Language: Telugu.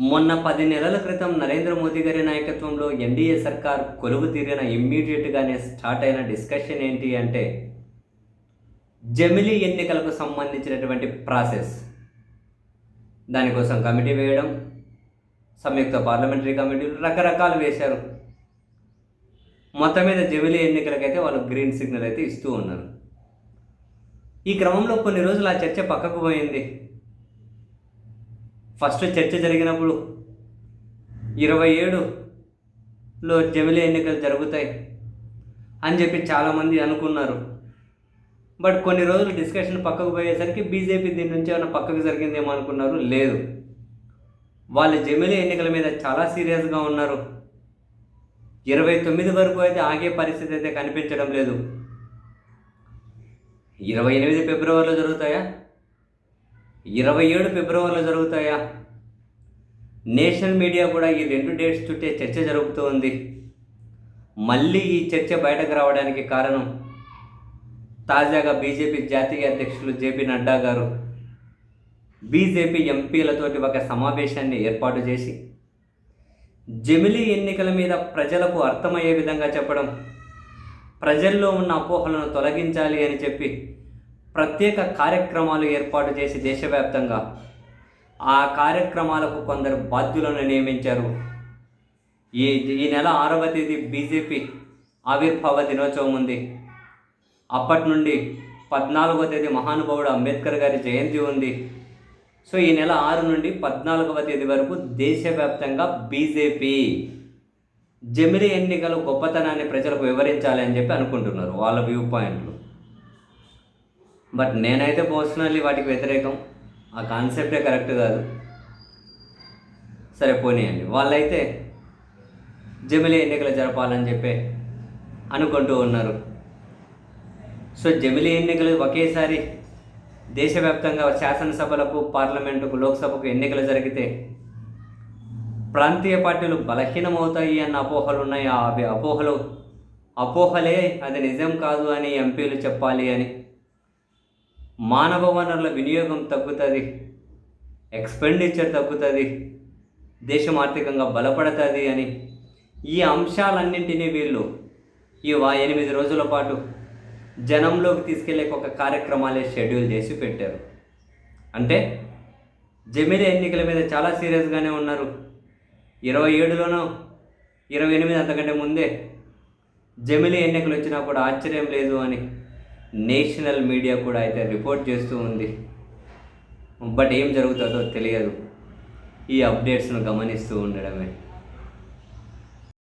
మొన్న 10 నెలల క్రితం నరేంద్ర మోదీ గారి నాయకత్వంలో ఎన్డీఏ సర్కార్ కొలువు తీరిన ఇమ్మీడియట్‌గానే స్టార్ట్ అయిన డిస్కషన్ ఏంటి అంటే, జమిలీ ఎన్నికలకు సంబంధించినటువంటి ప్రాసెస్. దానికోసం కమిటీ వేయడం, సంయుక్త పార్లమెంటరీ కమిటీలు రకరకాలు వేశారు. మొత్తం మీద జమిలీ ఎన్నికలకైతే వాళ్ళు గ్రీన్ సిగ్నల్ అయితే ఇస్తూ ఉన్నారు. ఈ క్రమంలో కొన్ని రోజులు ఆ చర్చ పక్కకు పోయింది. ఫస్ట్ చర్చ జరిగినప్పుడు 27లో జమిలీ ఎన్నికలు జరుగుతాయి అని చెప్పి చాలామంది అనుకున్నారు. బట్ కొన్ని రోజులు డిస్కషన్ పక్కకు పోయేసరికి బీజేపీ దీని నుంచి ఏమైనా పక్కకు జరిగిందేమో అనుకున్నారు. లేదు, వాళ్ళు జమిలీ ఎన్నికల మీద చాలా సీరియస్గా ఉన్నారు. 29 వరకు అయితే ఆగే పరిస్థితి అయితే కనిపించడం లేదు. 28 ఫిబ్రవరిలో జరుగుతాయా, 27 ఫిబ్రవరిలో జరుగుతాయా? నేషనల్ మీడియా కూడా ఈ 2 డేట్స్ చుట్టే చర్చ జరుగుతూ ఉంది. మళ్ళీ ఈ చర్చ బయటకు రావడానికి కారణం, తాజాగా బీజేపీ జాతీయ అధ్యక్షులు జేపీ నడ్డా గారు బీజేపీ ఎంపీలతోటి ఒక సమావేశాన్ని ఏర్పాటు చేసి జమిలీ ఎన్నికల మీద ప్రజలకు అర్థమయ్యే విధంగా చెప్పడం, ప్రజల్లో ఉన్న అపోహలను తొలగించాలి అని చెప్పి ప్రత్యేక కార్యక్రమాలు ఏర్పాటు చేసి దేశవ్యాప్తంగా ఆ కార్యక్రమాలకు కొందరు బాధ్యులను నియమించారు. ఈ నెల 6వ తేదీ బీజేపీ ఆవిర్భావ దినోత్సవం ఉంది. అప్పటి నుండి 14వ తేదీ మహానుభావుడు అంబేద్కర్ గారి జయంతి ఉంది. సో ఈ నెల 6 నుండి 14వ తేదీ వరకు దేశవ్యాప్తంగా బీజేపీ జమిలీ ఎన్నికల గొప్పతనాన్ని ప్రజలకు వివరించాలి అని చెప్పి అనుకుంటున్నారు, వాళ్ళ వ్యూ పాయింట్లు. బట్ నేనైతే పర్సనల్లీ వాటికి వ్యతిరేకం. ఆ కాన్సెప్టే కరెక్ట్ కాదు. సరే పోనీయండి, వాళ్ళైతే జమిలీ ఎన్నికలు జరపాలని చెప్పి అనుకుంటూ ఉన్నారు. సో జమిలీ ఎన్నికలు ఒకేసారి దేశవ్యాప్తంగా శాసనసభలకు, పార్లమెంటుకు, లోక్సభకు ఎన్నికలు జరిగితే ప్రాంతీయ పార్టీలు బలహీనమవుతాయి అన్న అపోహలు ఉన్నాయి. అవి అపోహలే, అది నిజం కాదు అని ఎంపీలు చెప్పాలి అని. మానవ వనరుల వినియోగం తగ్గుతుంది, ఎక్స్పెండిచర్ తగ్గుతుంది, దేశం ఆర్థికంగా బలపడుతుంది అని ఈ అంశాలన్నింటినీ వీళ్ళు ఈ 8 రోజుల పాటు జనంలోకి తీసుకెళ్ళే ఒక కార్యక్రమాలే షెడ్యూల్ చేసి పెట్టారు. అంటే జమిలీ ఎన్నికల మీద చాలా సీరియస్గానే ఉన్నారు. 27లోనో 28 అంతకంటే ముందే జమిలీ ఎన్నికలు వచ్చినా కూడా ఆశ్చర్యం లేదు అని నేషనల్ మీడియా కూడా అయితే రిపోర్ట్ చేస్తూ ఉంది. బట్ ఏం జరుగుతుందో తెలియదు. ఈ అప్డేట్స్ను గమనిస్తూ ఉండడమే.